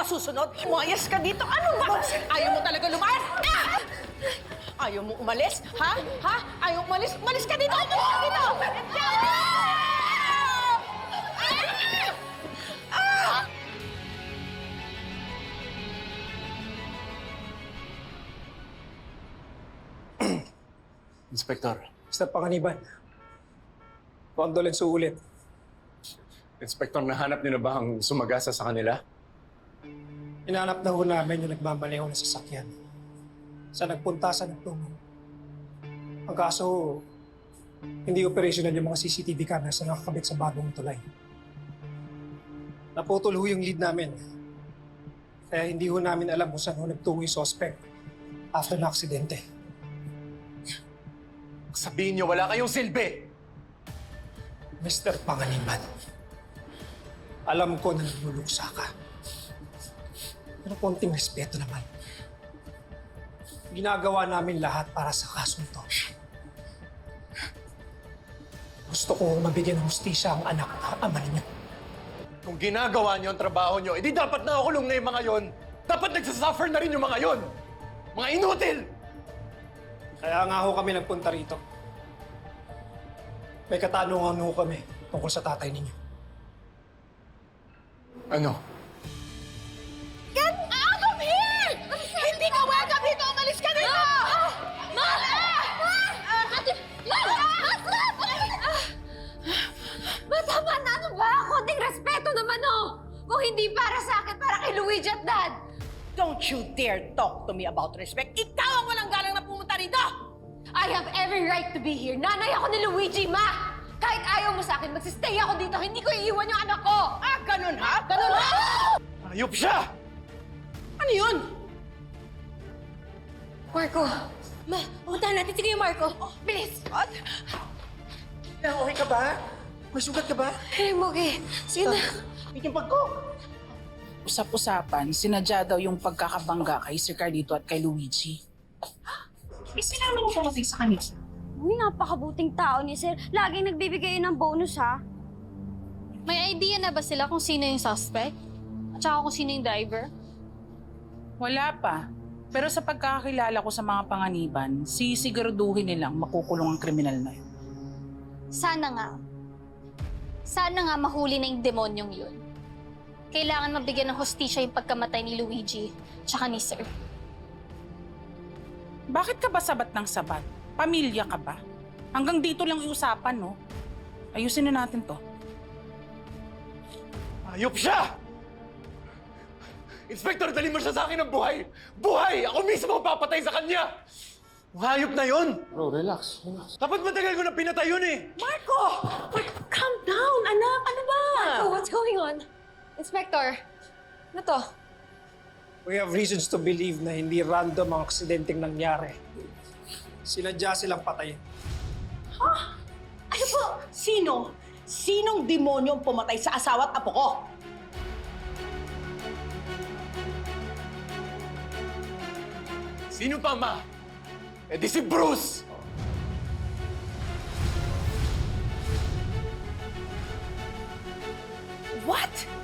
masusunod. Umayas ka dito. Ano ba? Ayaw mo talaga lumayas? Ah! Ayaw mo umalis? Ha? Ha? Ayaw umalis? Umalis ka dito! Umalis ka dito! Inspektor. Mr. Panganiban, condolence ulit. Inspektor, nahanap niyo na ba ang sumagasa sa kanila? Inaanap na ho namin yung nagmamaleho na sasakyan. Sa nagpunta sa nagtungo. Ang kaso, hindi operational yung mga CCTV cameras na nakakabit sa bagong tulay. Naputol ho yung lead namin. Kaya hindi ho namin alam kung saan ho nagtungo yung suspect after na aksidente. Sabihin niyo, wala kayong silbi! Mr. Panganiban, alam ko na naluluksa ka. Pero konting respeto naman. Ginagawa namin lahat para sa kasong to. Gusto ko mabigyan ng hustisya ang anak na ama ninyo. Kung ginagawa niyo ang trabaho niyo, edi dapat nakakulong na yung mga yon. Dapat nagsasuffer na rin yung mga yon. Mga inutil! Kaya nga ho kami nagpunta rito. May katanungan ho kami tungkol sa tatay ninyo. Ano? Get out of here! Hindi ka welcome dito! Umalis ka dito! Ma! Tama na, ano ba? Konting respeto naman, oh! Kung hindi para sa akin, para kay Luigi at Dad! Don't you dare talk to me about respect. Ikaw ang walang galang na pumunta rito! I have every right to be here. Nanay ako ni Luigi, Ma! Kahit ayaw mo sa akin, magsistay ako dito. Hindi ko iiwan yung anak ko! Ah, ganun ha? Ganun ha? Ayop siya! Ano yun? Marco! Ma, puntahan natin. Sige yung Marco. Bilis! What? Okay ka ba? May sugat ka ba? Mogi, sige na. Ikimpag ko! Usap-usapan, sinadya daw yung pagkakabangga kay Sir Carlito at kay Luigi. Eh, sinabi mo pumatay sa kanila. Uy, napakabuting tao ni Sir. Laging nagbibigay yun ng bonus, ha? May idea na ba sila kung sino yung suspect? At saka kung sino yung driver? Wala pa. Pero sa pagkakakilala ko sa mga panganiban, sisiguraduhin nilang makukulong ang kriminal na yun. Sana nga. Sana nga mahuli na yung demonyong yun. Kailangan mabigyan ng hustisya yung pagkamatay ni Luigi tsaka ni Sir. Bakit ka ba sabat ng sabat? Pamilya ka ba? Hanggang dito lang iusapan, no? Ayusin na natin to. Ayop siya! Inspektor, dali mo siya sa akin ng buhay! Buhay! Ako mismo ang papatay sa kanya! Hayop na yun! Bro, relax. Dapat matagal ko na pinatay yun eh! Marco! Calm down, anak! Ano ba? Oh, what's going on? Inspector, ano to? We have reasons to believe na hindi random ang aksidenteng nangyari. Sinadya silang patayin. Ano po? Sino? Sinong demonyo ang pumatay sa asawa at apo ko? Sino pa, ma? Eh di si Bruce! What?